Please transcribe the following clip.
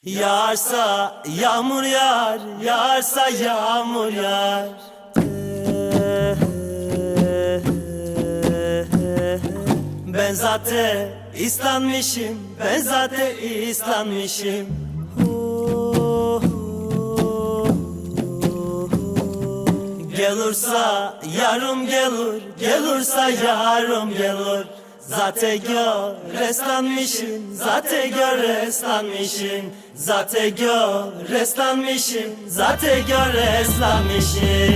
Yağarsa yağmur yağar, yağarsa yağmur yağar. Ben zaten ıslanmışım, ben zaten ıslanmışım. Gelursa yarım gelir, gelursa yarım gelir. Zaten gör eslanmışım, zaten gör eslanmışım. Zaten gör eslanmışım, zaten gör eslanmışım.